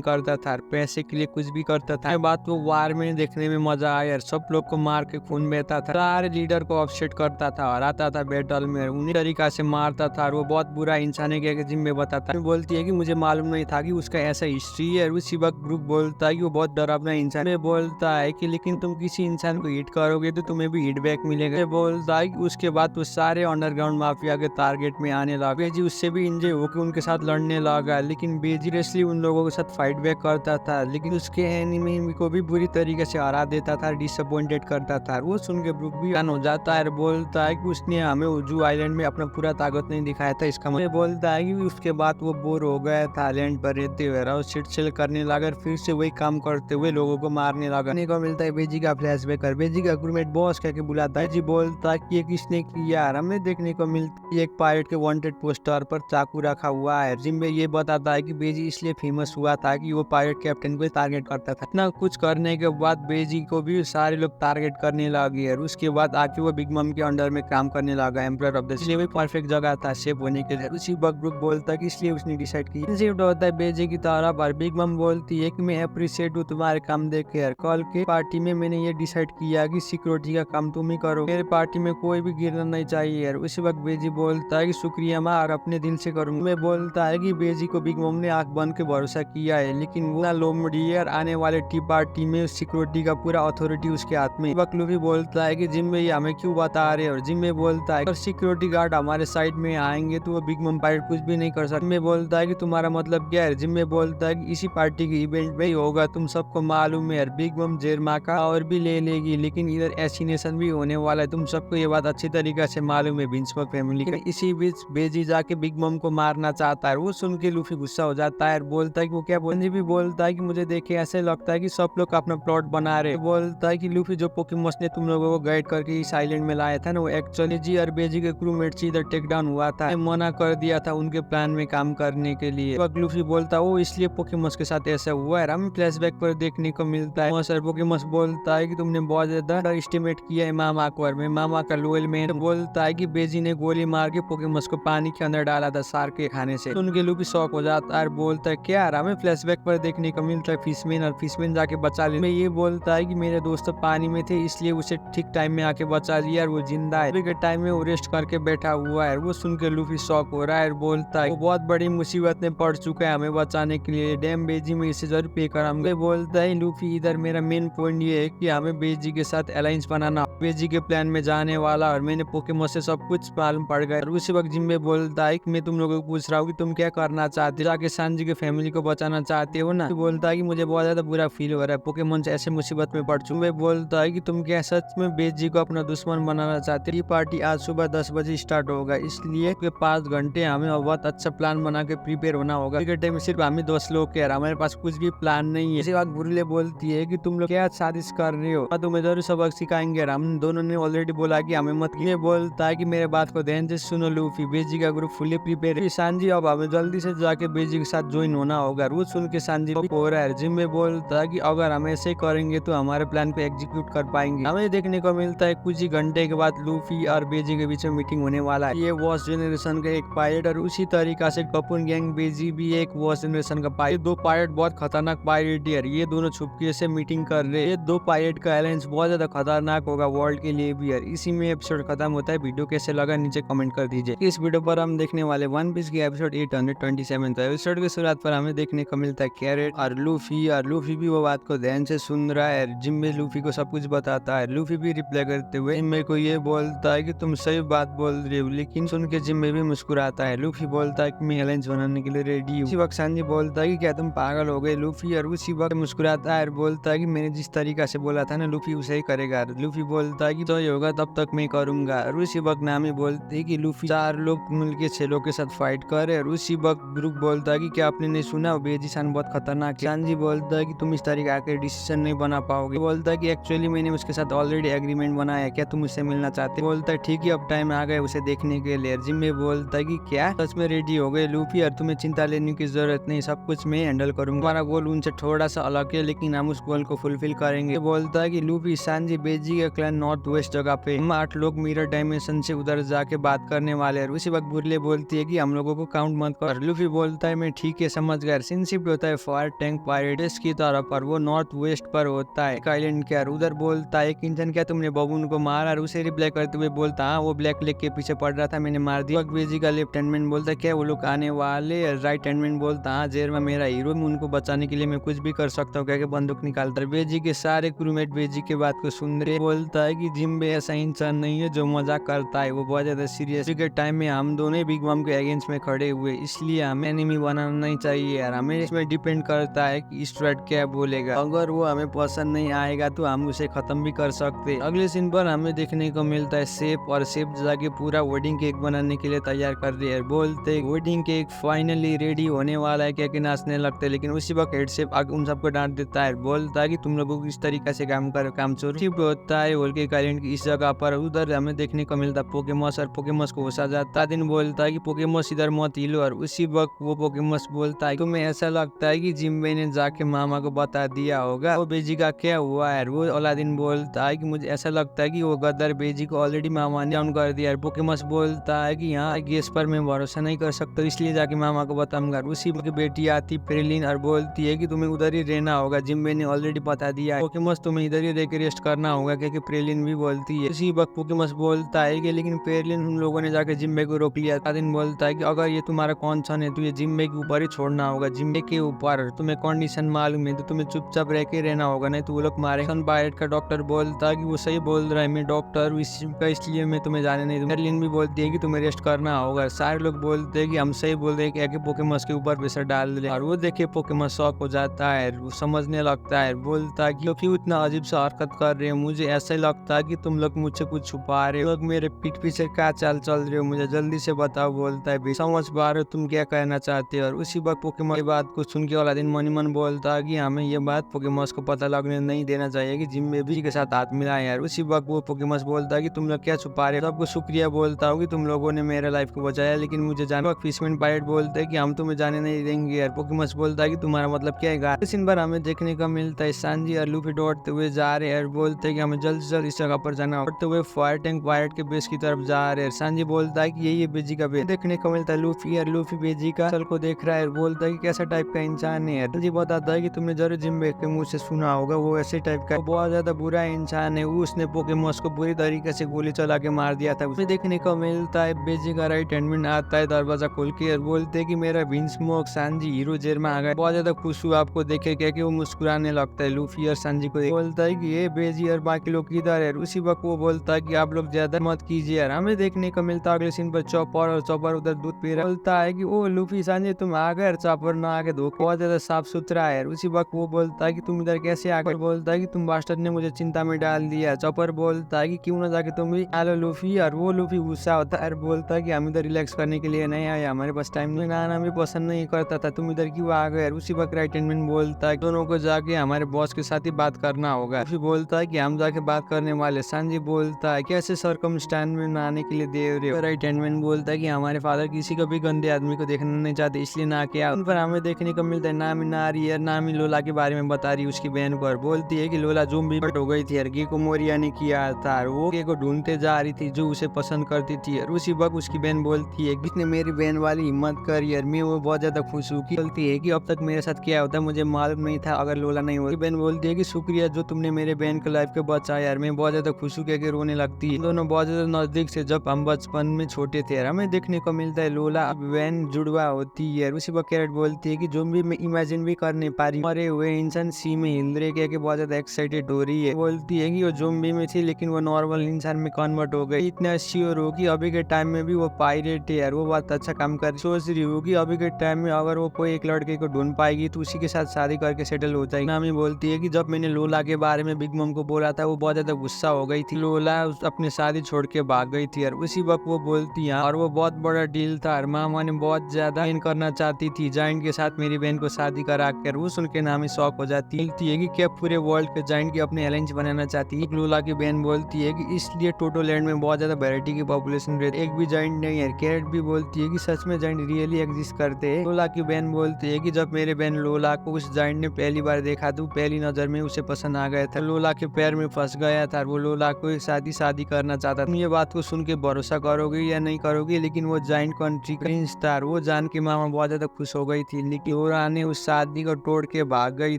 करता था, पैसे के लिए कुछ भी करता था। ये बात वो वार में देखने में मजा आया यार, सब लोग को मार के खून बहता था, सारे लीडर को अपसेट करता था, हराता था बैटल में, उन्हीं तरीका से मारता था। और वो बहुत बुरा इंसान है क्या जिम्मे बताता है, बोलती है कि मुझे मालूम नहीं था कि उसका ऐसा हिस्ट्री है। उसी वक्त ब्रूक बोलता है कि वो बहुत डरावना इंसान है, बोलता है कि लेकिन तुम किसी इंसान को हिट करोगे तो तुम्हें भी हिट बैक मिलेगा। बोलता है कि उसके बाद वो सारे अंडरग्राउंड माफिया के टारगेट में आने लगा। बेजी उससे भी इंजॉय होकर उनके साथ लड़ने लगा, लेकिन बेजी रेसली उन लोगों के साथ फाइट बैक करता था, लेकिन उसके एनिमी को भी बुरी तरीके से हरा देता था, डिसअपॉइंटेड करता था। वो सुन के ब्रूक भी हो जाता है, बोलता है कि उसने हमें उजू आइलैंड में अपना पूरा ताकत नहीं दिखाया था, इसका मतलब बोलता है कि उसके बाद वो बोर हो गया था आइलैंड पर रहते हुए, और चिट करने लगा, फिर से वही काम करते हुए लोगों को मारने लगा। को मिलता है बेजी का फ्लैशबैक, और बेजी का क्रूमेट बॉस कहके बुलाता है। जी बोलता है कि ये किसने किया, हमें देखने को मिलता है एक पायलट के वांटेड पोस्टर पर चाकू रखा हुआ है। जिम्बे ये बताता है कि बेजी इसलिए फेमस हुआ था कि वो पायलट कैप्टन को टारगेट करता था। इतना कुछ करने के बाद बेजी को भी सारे लोग टारगेट करने लगे, और उसके बाद आके वो बिग मम के अंडर में काम करने लगा एम्परर ऑफ द, इसलिए वही परफेक्ट जगह था सेफ होने के लिए। उसी वक्त ब्रूक बोलता है कि इसलिए उसने डिसाइड किया। शिफ्ट होता है बेजी की तरफ, और बिग मम बोलती है कि मैं अप्रिशिएट हूँ तुम्हारे काम देख के, कल के पार्टी में मैंने ये डिसाइड किया कि सिक्योरिटी का काम तुम ही करो, मेरे पार्टी में कोई भी गिरना नहीं चाहिए यार। उसी वक्त बेजी बोलता है कि शुक्रिया माँ, और अपने दिल से करूंगा। मैं बोलता है कि बेजी को बिग मम ने आंख बंद के भरोसा किया है, लेकिन वो लोमडियर आने वाले टी पार्टी में सिक्योरिटी का पूरा अथॉरिटी उसके हाथ में। वक्त लूफी बोलता है कि जिम में ये हमें क्यों बता रहे, और जिम में बोलता है अगर सिक्योरिटी गार्ड हमारे साइड में आएंगे तो वो बिग मम पायलट कुछ भी नहीं कर सकते। जिम में बोलता है कि तुम्हारा मतलब क्या है, जिम में बोलता है कि इसी पार्टी के इवेंट में ही होगा, तुम सबको मालूम है, बिग मम जेरमा का और भी ले लेगी, लेकिन इधर एसिनेशन भी होने वाला है, तुम सबको ये बात अच्छी तरीके से मालूम है बिंचबर्ग फैमिली का। इसी बीच बेजी जाके बिग मम को मारना चाहता है, वो सुन के लूफी गुस्सा हो जाता है, बोलता है कि वो क्या भी बोलता है कि मुझे देखे ऐसे लगता है कि सब लोग अपना प्लॉट बना रहे। बोलता है कि लूफी जो पोकेमॉन्स ने तुम लोगों को गाइड करके इस आइलैंड में लाया था ना, वो एक्चुअली जी और बेजी के क्रूमेट से इधर टेक डाउन हुआ था, मना कर दिया था उनके प्लान में काम करने के लिए। लूफी बोलता वो इसलिए पोकेमॉन्स के साथ ऐसा हुआ है। हमें फ्लैशबैक पर देखने को मिलता है सर पोकेमॉन्स बोलता है कि तुमने बहुत ज्यादा एस्टिमेट किया है मामा को, और मैं मामा का लोयल मैन। बोलता है कि बेजी ने गोली मार के पोकेमॉन्स को पानी के अंदर डाला था शार्क के खाने से। सुन के लूफी शॉक हो जाता है, बोलता है क्या, हमें फ्लैशबैक पर देखने को मिलता है फिशमैन, और फिशमैन जाके बचा ले। मैं ये बोलता है कि मेरे दोस्त पानी में थे इसलिए उसे ठीक टाइम में आके बचा लिया, और वो जिंदा है। के टाइम में वो रेस्ट करके बैठा हुआ है। वो सुन के लूफी शॉक हो रहा है, बोलता है वो बहुत बड़ी मुसीबत में पड़ चुका है हमें बचाने के लिए, डैम बेजी में इसे जरूर पे कराऊंगा। बोलता है लूफी इधर मेरा मेन पॉइंट ये है कि हमें बेजी के साथ अलायंस बनाना, बेजी के प्लान में जाने वाला, और मैंने पोकेमॉन से सब कुछ मालूम पड़ गया। और उसी वक्त जिम्बे बोलता है कि मैं तुम लोगों को पूछ रहा हूँ कि तुम क्या करना चाहते हो, जाके सांजी के फैमिली को बचाना चाहते हो ना। बोलता है कि मुझे बहुत ज्यादा बुरा फील हो रहा है, पोकेमॉन से ऐसे मुसीबत में पड़ चुका। बोलता है कि तुम क्या सच में बेजी को अपना दुश्मन बनाना चाहते हो। ये पार्टी आज सुबह 10 बजे स्टार्ट होगा, इसलिए 5 घंटे हमें बहुत अच्छा प्लान बना के प्रिपेयर होना होगा। घंटे में सिर्फ हमें 10 लोग के, हमारे पास कुछ भी प्लान नहीं है। इसी बात बुरीले बोलती है कि तुम लोग क्या साजिश कर रहे हो, तुम्हें जरूर सबक सिखाएंगे। हम दोनों ने ऑलरेडी बोला कि हमें मत। ये बोलता है कि मेरे बात को ध्यान से सुनो लूफी, बेजी का ग्रुप फुली प्रिपेयर है। सांजी अब हमें जल्दी से जाके बेजी के साथ ज्वाइन होना होगा। रोज सुन के सांजी हो रहा है। जिम में बोलता है कि अगर हम ऐसे करेंगे तो हमारे प्लान को एग्जीक्यूट कर पाएंगे। हमें देखने को मिलता है कुछ ही घंटे के बाद लूफी और बेजी के बीच में मीटिंग होने वाला है। ये वॉश जनरेशन का एक पायलट, और उसी तरीका से कपून गैंग बेजी भी एक वॉश जनरेशन का पायलट। दो पायलट बहुत खतरनाक पायलट है, ये दोनों छुपके से मीटिंग कर रहे हैं। ये दो पायलट का अलायंस बहुत ज्यादा खतरनाक होगा वर्ल्ड के लिए भी। इसी में एपिसोड खत्म होता है। वीडियो कैसे लगा नीचे कमेंट कर दीजिए। इस वीडियो पर हम देखने वाले वन पीस की एपिसोड 827 था। एपिसोड की शुरुआत पर हमें देखने को मिलता है कैरेट और लूफी भी वो बात को ध्यान से सुन रहा है। जिम्मे लूफी को सब कुछ बताता है। लूफी भी रिप्लाई करते हुए जिम्मे को ये बोलता है कि तुम सही बात बोल रहे हो, लेकिन सुन के जिम्मे भी मुस्कुराता है। लूफी बोलता है कि मैं अलायंस बनाने के लिए रेडी हूँ। उसी वक्त सांजी बोलता है कि क्या तुम पागल हो गए लूफी, और उसी वक्त मुस्कुराता है और बोलता है कि मैंने जिस तरीका से बोला था ना लूफी उसे ही करेगा। लूफी बोलता है कि तो ये होगा तब तक मैं करूंगा। और उसी वक्त नामी बोलते है कि लूफी 4 लोग मिलके 6 लोग के साथ फाइट करे। और उसी वक्त ब्रूक बोलता है कि क्या आपने नहीं सुना, बेजी सान बहुत खतरनाक है। सांजी बोलता है कि तुम इस तरीके के डिसीजन नहीं बना पाओगे। बोलता है कि एक्चुअली मैंने उसके साथ ऑलरेडी एग्रीमेंट बनाया है, क्या तुम उससे मिलना चाहते। बोलता है ठीक है अब टाइम आ गया उसे देखने के लिए। जिम्मे बोलता है कि क्या सच में रेडी हो गए लूफी, और तुम्हें चिंता लेने की जरूरत नहीं, सब कुछ मैं हैंडल करूंगा। हमारा गोल उनसे थोड़ा सा अलग है, लेकिन हम उस गोल को फुलफिल करेंगे। बोलता है कि लूफी सांजी बेजी के क्लैन नॉर्थ वेस्ट जगह पे हम 8 लोग मिरर डायमेंशन से उधर जाके बात करने वाले हैं। उसी वक्त बुरले बोलती है कि हम लोगों को काउंट मत कर। लूफी बोलता है मैं ठीक है समझ गया। सीन शिफ्ट होता है फायर टैंक पायरेट्स की तरफ पर, वो नॉर्थ वेस्ट पर होता है आइलैंड के। उधर बोलता है किंचन क्या तुमने बबून को मारा? और उसे रिप्लाई करते हुए बोलता हाँ वो ब्लैक लेक के पीछे पड़ रहा था मैंने मार दिया। बेजी का लेफ्टिनेंट बोलता है क्या वो लोग आने वाले? राइट हैंडमैन बोलता हाँ जेरमा मेरा हीरो, उनको बचाने के लिए मैं कुछ भी कर सकता हूँ कह के बंदूक निकालता है। बेजी के सारे क्रूमेट बेजी के बात को सुन रहे। बोलता है कि जिम्बे ऐसा इंसान नहीं है जो मजाक करता है, वो बहुत ज्यादा सीरियस के टाइम में हम दोनों बिग मम के अगेंस्ट में खड़े हुए, इसलिए हमें एनिमी बनाना नहीं चाहिए यार। हमें इसमें डिपेंड करता है कि स्ट्रेट क्या बोलेगा, अगर वो हमें पसंद नहीं आएगा तो हम उसे खत्म भी कर सकते। अगले सीन पर हमें देखने को मिलता है सेफ, और सेफ जाके पूरा वेडिंग केक बनाने के लिए तैयार कर रही है। बोलते वेडिंग केक फाइनली रेडी होने वाला है, क्या कि नाचने लगते, लेकिन उसी वक्त हेड शेफ उन सबको डांट देता है। बोलता है कि तुम लोगों को इस तरीका से काम करो, काम चोर। शिफ्ट होता है होल के आइलैंड की इस जगह पर, उधर हमें देखने को मिलता है पोकेमॉस, और पोकेमॉस को होशा जाता दिन बोलता है कि पोकेमॉस इधर मत हिलो, और उसी वक्त वो पोकेमॉस बोलता है तुम्हें ऐसा लगता है कि जिम्बे ने जाके मामा को बता दिया होगा वो बेजी का क्या हुआ है? वो अलादीन बोलता है कि मुझे ऐसा लगता है कि वो गदर बेजी को ऑलरेडी मामा ने डाउन कर दिया है। पोकेमॉस बोलता है कि यहाँ गेस पर मैं भरोसा नहीं कर सकता, इसलिए जाके मामा को बताऊंगा। उसी वक्त बेटी आती पेरिलिन और बोलती है कि तुम्हें उधर ही रहना होगा, जिम्बे ने ऑलरेडी बता दिया है। पोकेमॉस तुम्हें इधर ही रह के रेस्ट करना होगा, क्योंकि पेरिलिन भी बोलती है। उसी वक्त पोकेमॉस बोलता है कि लेकिन पेरिलिन उन लोगों ने जाके जिम्बे को रोक लिया। अलादीन बोलता है कि अगर ये तुम्हारा कॉन्सर्न है तो ये जिम्बे के ऊपर ही छोड़ना होगा, जिम्बे के ऊपर तुम्हें कंडीशन मालूम है तो तुम्हें चुपचाप रह के रहना होगा, नहीं तो वो लोग मारे। पायरेट का डॉक्टर बोलता है कि वो सही बोल रहा है, मैं डॉक्टर हूँ इसलिए मैं तुम्हें जाने नहीं दूंगा। पेरिलिन भी बोलती है कि तुम्हें रेस्ट करना होगा। सारे लोग बोलते हैं कि हम सही बोल रहे हैं कि पोकेमॉस के ऊपर प्रेशर डाल दे, और वो देखे पोकेमॉस शॉक हो जाता है, वो समझने लगता है। बोलता है कि क्यों इतना अजीब सा हरकत कर रहे हो, मुझे ऐसा ही लगता है कि तुम लोग मुझसे कुछ छुपा रहे हो, लोग मेरे पीठ पीछे क्या चाल चल रहे हो, मुझे जल्दी से बताओ। बोलता है समझ पा रहे हो तुम क्या कहना चाहते हो। और उसी वक्त पोकेमॉस की बात को सुन के अलादीन मन ही मन बोलता है कि हमें ये बात पोकेमॉस को पता लगने नहीं देना चाहिए कि जिम्बे भी के साथ हाथ मिलाए यार। उसी वक्त वो पोकेमॉस बोलता है कि तुम लोग क्या छुपा रहे हो, सबको शुक्रिया बोलता हूँ कि तुम लोगों ने मेरे लाइफ को बचाया, लेकिन मुझे जाना। फिशमैन पायरेट बोलते हैं कि हम तुम्हें जाने नहीं देंगे यार। पोकेमॉस बोलता है कि तुम्हारा मतलब क्या है। इस सीन पर हमें देखने को मिलता है सांजी और लूफी दौड़ते हुए जा रहे हैं, बोलते हैं कि हमें जल्द से जल्द इस जगह पर जाना। दौड़ते हुए फायर टैंक पायरेट के बेस की तरफ जा रहे हैं। सांजी बोलता है कि यही है बेजी का बेस। देखने को मिलता है लूफी, और लूफी बेजी का सल को देख रहा है, बोलता है कि कैसा टाइप का इंसान है। सांजी बताता है कि तुमने जरूर जिम्बे के मुंह से सुना होगा, वो ऐसे टाइप का बहुत ज्यादा बुरा इंसान है, उसने पोकेमॉस को बुरी तरीके से गोली चला के मार दिया था। उसे देखने को मिलता है बेजी का राइट हैंडमैन आता है दरवाजा खोल के, और बोलते है कि मेरा विंस्मोक सांजी हीरो जेरमा आ गया, बहुत ज्यादा खुश हुआ आपको देखे, क्या कि वो मुस्कुराने लगता है लूफी और सांजी को। बोलता है कि ये बेजी और बाकी लोग किधर है। उसी वक्त वो बोलता है कि आप लोग ज्यादा मत कीजिए यार। हमें देखने को मिलता है अगले सीन पर चॉपर, और चॉपर उधर दूध पी रहा। बोलता है कि ओ लूफी सांजी तुम आ गए, चॉपर ना आके धोखे, बहुत ज्यादा साफ सुथरा है। उसी वक्त वो बोलता है कि तुम इधर कैसे आ गए। बोलता है कि तुम बास्टर्ड ने मुझे चिंता में डाल दिया। चॉपर बोलता है कि क्यों ना जाके तुम भी हेलो लूफी, और वो लूफी गुस्सा होता है, बोलता है कि हम इधर रिलैक्स करने के लिए नहीं आए, हमारे पास टाइम नहीं, गाना भी पसंद नहीं करता था, तुम इधर क्यों आ गए। उसी वक्त राइट हैंडमैन बोलता है दोनों को जाके हमारे बॉस के साथ ही बात करना होगा। लूफी बोलता है कि हम जाके बात करने वाले। सांजी बोलता है कैसे सरकमस्टेंस में ना आने के लिए दे रहे हो। राइट हैंडमैन बोलता है कि हमारे फादर किसी को भी गंदे आदमी को देखना नहीं चाहते, इसलिए ना किया। उन पर हमें देखने को मिलता है नामी नारी है, नामी लोला के बारे में बता रही है उसकी बहन पर। बोलती है कि लोला ज़ॉम्बी हो गई थी, अर्गी को मोरिया ने किया था, वो के को ढूंढते जा रही थी जो उसे पसंद करती थी। और उसी वक्त उसकी बहन बोलती है किसने मेरी बहन वाली हिम्मत करी, और मैं वो बहुत ज्यादा खुश हूँ। बोलती है कि अब तक मेरे साथ क्या होता मुझे मालूम नहीं था अगर लोला नहीं होती। बहन बोलती है कि शुक्रिया जो तुमने मेरे बहन के लाइफ को बचाया यार, मैं बहुत ज्यादा खुश हूँ, कहकर रोने लगती है। दोनों बहुत ज्यादा नजदीक से जब हम बचपन में छोटे थे। हमें देखने को मिलता है लोला बहन जुड़वा होती है। उसी वक्त कैरेट बोलती है कि ज़ॉम्बी में इमेजिन भी कर नहीं पा रही, मरे हुए इंसान सी में हिल रहे, कह के बहुत ज्यादा एक्साइटेड हो रही है। बोलती है कि वो ज़ॉम्बी में थी लेकिन वो नॉर्मल इंसान में कन्वर्ट हो गई, इतना श्योर हो कि अभी के टाइम में भी वो पायरेट है यार, वो बहुत अच्छा काम कर सोच रही होगी। अभी के टाइम में अगर वो कोई एक लड़के को ढूंढ पाएगी तो उसी के साथ शादी करके सेटल हो जाएगी। नामी बोलती है कि जब मैंने लोला के बारे में बिग मम को बोला था वो बहुत ज्यादा गुस्सा हो गई थी, लोला अपनी शादी छोड़ के भाग गई थी। और उसी वक्त वो बोलती है और वो बहुत बड़ा डील था, और मामा ने बहुत ज्यादा करना चाहती थी जाइंट के साथ मेरी बहन को शादी करा कर। वो सुन के नामी शौक हो जाती है कि क्या पूरे वर्ल्ड के जाइंट की अपने अलायंस बनाना चाहती है। लोला की बहन बोलती है कि इसलिए टोटो लैंड में बहुत ज्यादा वैरायटी की पॉपुलेशन रहती है, एक भी जाइंट नहीं है। कैरेट भी बोलती है कि सच में जाइंट रियली एग्जिस्ट करते हैं। लोला की बहन बोलती है कि जब मेरे बहन लोला को उस जाइंट ने पहली बार देखा तो पहली नजर में उसे पसंद आ गया था, लोला के पैर में फंस गया था, वो लोला को शादी करना चाहता था। तुम ये बात को सुन के भरोसा करोगे या नहीं करोगे करोगे, लेकिन वो जाइंट कंट्री प्रिंस था। वो जान के मामा बहुत ज्यादा खुश हो गई थी, लेकिन लोला ने उस शादी को तोड़ के भाग गई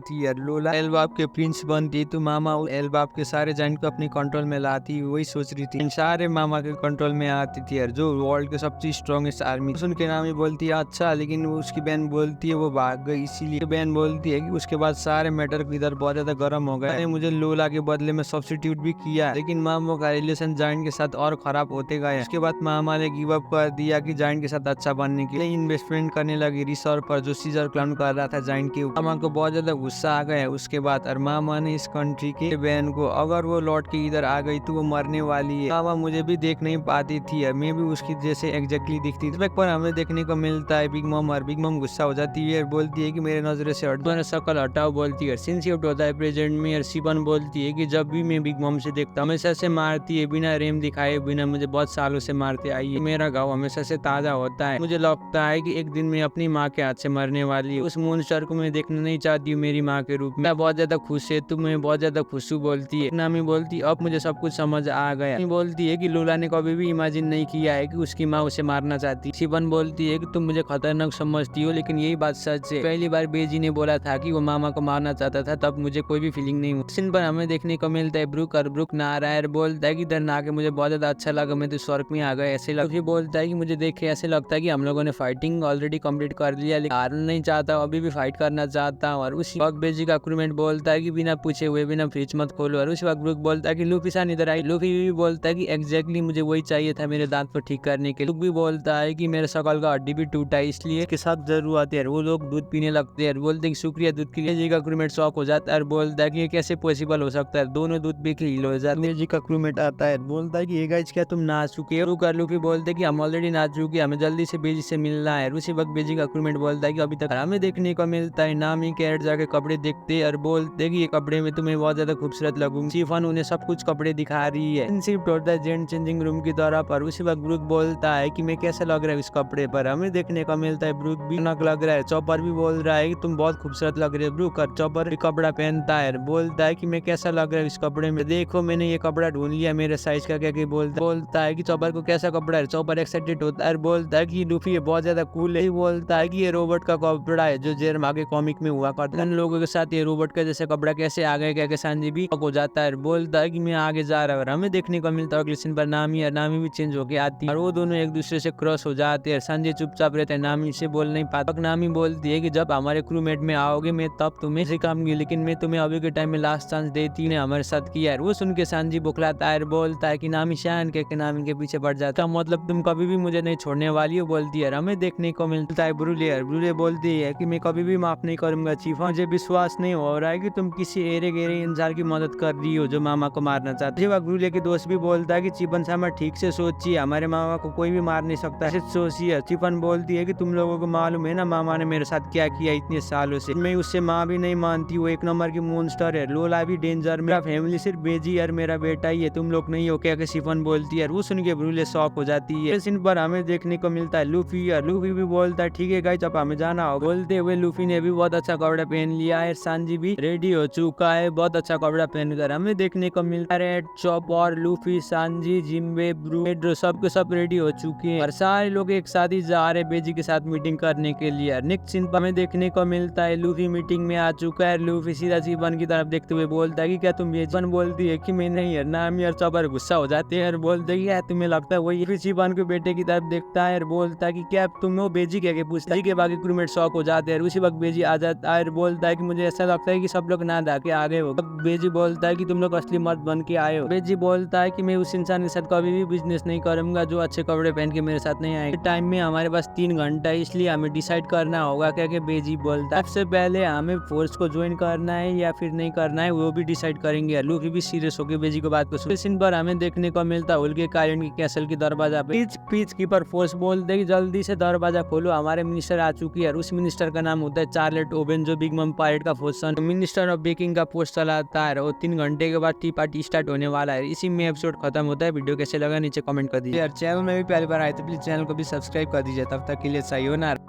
थी यार। लोला एल्बाब के प्रिंस बनती तो मामा उस एल्बाब के सारे जाइंट को अपने कंट्रोल में लाती, वही सोच रही थी। सारे मामा के कंट्रोल में आती थी यार, जो वर्ल्ड के सबसे स्ट्रॉन्गेस्ट आर्मी। सुन के नामी बोलती है अच्छा, लेकिन उसकी बहन बोलती है वो भाग गई, इसीलिए बहन बोलती है कि उसके बाद सारे मैटर इधर बहुत ज्यादा गर्म हो गए, मुझे लोला के बदले में सब्स्टिट्यूट भी किया, लेकिन मामा का रिलेशन जाइंट के साथ और खराब होते गए। उसके बाद मामा ने गिव अप कर दिया कि जाइंट के साथ अच्छा बनने के लिए इन्वेस्टमेंट करने लगी रिसर्च पर, जो सीजर क्लाउन कर रहा था जाइंट के ऊपर। मामा को बहुत ज्यादा गुस्सा आ गया उसके बाद, और मामा ने इस कंट्री के बहन को अगर वो लौट के इधर आ गई तो वो मरने वाली है। मामा मुझे भी देख नहीं पाती थी, मैं भी उसकी जैसे एग्जैक्टली दिखती थी। पर हमें देखने को मिलता है बिग मॉम, और बिग मॉम गुस्सा हो जाती है, बोलती है कि मेरे नजर से हट, मेरा शक्ल हटाओ बोलती है। सीन शिफ्ट होता है प्रेजेंट में, और शिवन बोलती है कि जब भी मैं बिग मॉम से देखता हूँ हमेशा से मारती है बिना रेम दिखाए, बिना मुझे बहुत सालों से मारते आई है। मेरा घाव हमेशा से ताजा होता है, मुझे लगता है कि एक दिन मैं अपनी माँ के हाथ से मरने वाली हूँ। उस मॉन्स्टर को मैं देखना नहीं चाहती हूँ मेरी माँ के रूप में। मैं बहुत ज्यादा खुश है, तुम मैं बहुत ज्यादा खुश हूँ बोलती है। नामी बोलती अब मुझे सब कुछ समझ आ गया। बोलती है कि लोला ने कभी भी इमेजिन नहीं किया है कि उसकी माँ उसे मारना चाहती। शिवन बोलती है कि तुम मुझे खतरनाक समझती हो, लेकिन यही बात सच है। पहली बार बेजी ने बोला था कि वो मामा को मारना चाहता था, तब मुझे कोई भी फीलिंग नहीं हुई। सीन पर हमें देखने को मिलता है ब्रुक, और ब्रुक नहा रहा है, बोलता है कि इधर नहा के मुझे बहुत ज्यादा अच्छा लगा, मैं तो स्वर्ग में आ गया ऐसे लगा। फिर बोलता है कि मुझे देख के ऐसे लगता है कि हम लोगों ने फाइटिंग ऑलरेडी कंप्लीट कर लिया, लेकिन हारना नहीं चाहता, अभी भी फाइट करना चाहता हूँ। और उसी वक्त बेजी का क्रूमेट बोलता है कि बिना पूछे हुए बिना फ्रिज मत खोलो, और उसी वक्त ब्रुक बोलता है कि लूफी सान इधर आई। लूफी भी बोलता है कि एग्जैक्टली मुझे वही चाहिए था मेरे दांत को ठीक करने के लिए। लुक भी बोलता है कि मेरे शकल का हड्डी भी टूटा है, इसलिए के साथ जरूर आते हैं। वो लोग दूध पीने लगते हैं, बोलते हैं शुक्रिया दूध के लिए। बेजी का क्रूमेट शॉक हो जाता है और बोलता है कि ये कैसे पॉसिबल हो सकता है, दोनों दूध पी के हील हो जाते हैं। बेजी का क्रूमेट आता है, बोलता है कि ये गाइस क्या तुम नाच चुके हो? लूफी बोलते हैं कि हम ऑलरेडी नाच चुके, हमें जल्दी से बेजी से मिलना है। उसी वक्त बेजी का क्रूमेट बोलता है कि अभी तक हमें देखने को मिलता है नामी कैरेट जाके कपड़े देखते और बोलते कि ये कपड़े में तुम्हें बहुत ज्यादा खूबसूरत लगूंगी। शिफन उन्हें सब कुछ कपड़े दिखा रही है। शिफ्ट होता है जेंट चेंजिंग रूम की तरफ पर। उसी वक्त ब्रुक बोलता है कि मैं कैसा लग रहा है इस कपड़े पर। हमें देखने को मिलता है ब्रुक भी नक लग रहा है। चॉपर भी बोल रहा है कि तुम बहुत खूबसूरत लग रहे हो ब्रुक, और चॉपर भी कपड़ा पहनता है, बोलता है कि मैं कैसा लग रहा है इस कपड़े में, देखो मैंने ये कपड़ा ढूंढ लिया मेरे साइज का। क्या बोलता है कि चॉपर को कैसा कपड़ा है। चॉपर एक्साइटेड होता है, बोलता है कि लूफी ये बहुत ज्यादा कूल है। बोलता है कि ये रोबोट का कपड़ा है जो जेरम आगे कॉमिक में हुआ करता है। लोगों के साथ ये रोबोट का जैसे कपड़ा कैसे आ गए, क्या सांजी भी हो जाता है, बोलता है कि मैं आगे जा रहा हूँ। और हमें देखने को मिलता है अगले सीन पर नामी और नामी भी चेंज होके आती है, और वो दोनों एक दूसरे से क्रॉस हो जाते हैं। संजय चुपचाप रहता है, नामी से बोल नहीं पाता। नामी बोलती है कि जब हमारे क्रूमेट में आओगे मैं तब तुम्हें सिखाऊंगी, लेकिन मैं तुम्हें अभी के टाइम में लास्ट चांस देती ने हमारे साथ किया है। वो सुन के संजय बुखलाता है, बोलता है कि नामी शान के नामी के पीछे पड़ जाता, मतलब तुम कभी भी मुझे नहीं छोड़ने वाली हो बोलती है। हमें देखने को मिलता है ब्रूले बोलती है कि मैं कभी भी माफ नहीं करूंगा चीफ, मुझे विश्वास नहीं हो रहा है कि तुम किसी एरे गेरे इंसान की मदद कर रही हो जो मामा को मारना चाहते हो। ब्रूले के दोस्त भी बोलता है कि चिपन सामा ठीक से सोचिए, हमारे मामा को कोई भी मार नहीं सकता, सोचिए। चिपन बोलती है कि तुम लोगों को मालूम है ना मामा ने मेरे साथ क्या किया इतने सालों से, मैं उससे माँ भी नहीं मानती, वो एक नंबर की मॉन्स्टर है। लोला भी डेंजर, मेरा फैमिली सिर्फ बेजी और मेरा बेटा ही है, तुम लोग नहीं हो क्या? शिफन बोलती है। वो सुन के ब्रूले शॉक हो जाती है। इस सीन पर हमें देखने को मिलता है लूफी, और लूफी भी बोलता है ठीक है गाइस अब हमें जाना होगा। बोलते हुए लूफी ने भी बहुत अच्छा कपड़ा पहन लिया है, सांजी भी रेडी हो चुका है बहुत अच्छा कपड़ा पहनकर। हमें देखने को मिलता है रेड चॉप और लूफी, सांजी, जिम्बे, ब्रू सब के सब रेडी हो चुके हैं, और सारे लोग एक साथ ही जा रहे बेजी के साथ मीटिंग करने के लिए। नेक्स्ट सीन पर हमें देखने को मिलता है लूफी मीटिंग में आ चुका है। लूफी सीधा चिपन की तरफ देखते हुए बोलता है कि क्या तुम चिपन बोलती है कि मैं नहीं है। नामी और चॉपर गुस्सा हो जाते हैं और बोलते हैं क्या तुम्हें लगता है वही। फिर चिपन के बेटे की तरफ देखता है और बोलता है कि क्या तुम हो बेजी कह के पूछता है, के बाकी क्रूमेट शॉक हो जाते हैं। उसी वक्त बेजी आ जाता है और बोलता है कि मुझे ऐसा लगता है कि सब लोग ना धाके आ गए हो। बेजी बोलता है कि तुम लोग असली मर्द बन के आए हो। बेजी बोलता है कि मैं उस इंसान के साथ कभी भी बिजनेस नहीं करूंगा जो अच्छे कपड़े पहन के मेरे साथ नहीं आएगा। टाइम में हमारे पास 3 घंटा है, इसलिए हमें डिसाइड करना होगा क्या कि बेजी बोलता है सबसे पहले हमें फोर्स को ज्वाइन करना है या फिर नहीं करना है वो भी डिसाइड करेंगे। लूफी भी सीरियस होकर बेजी को बात को सुन। सीन पर हमें देखने को मिलता है उल्के कायरन की कैसल की दरवाजा पे पीच कीपर फोर्स बोलते कि जल्दी से दरवाजा खोलो, हमारे मिनिस्टर आ चुकी है। उस मिनिस्टर का नाम होता है चार्लेट ओवेन जो बिग मम पायरेट का फोर्सन मिनिस्टर ऑफ बेकिंग का पोस्ट चलाता है। और 3 घंटे के बाद टी पार्टी स्टार्ट होने वाला है। इसी में एपिसोड खत्म होता है। वीडियो कैसे लगा नीचे कमेंट कर दीजिए। यार चैनल में भी पहली बार आए तो प्लीज चैनल को भी सब्सक्राइब कर दीजिए। तब तक के लिए सायोनारा।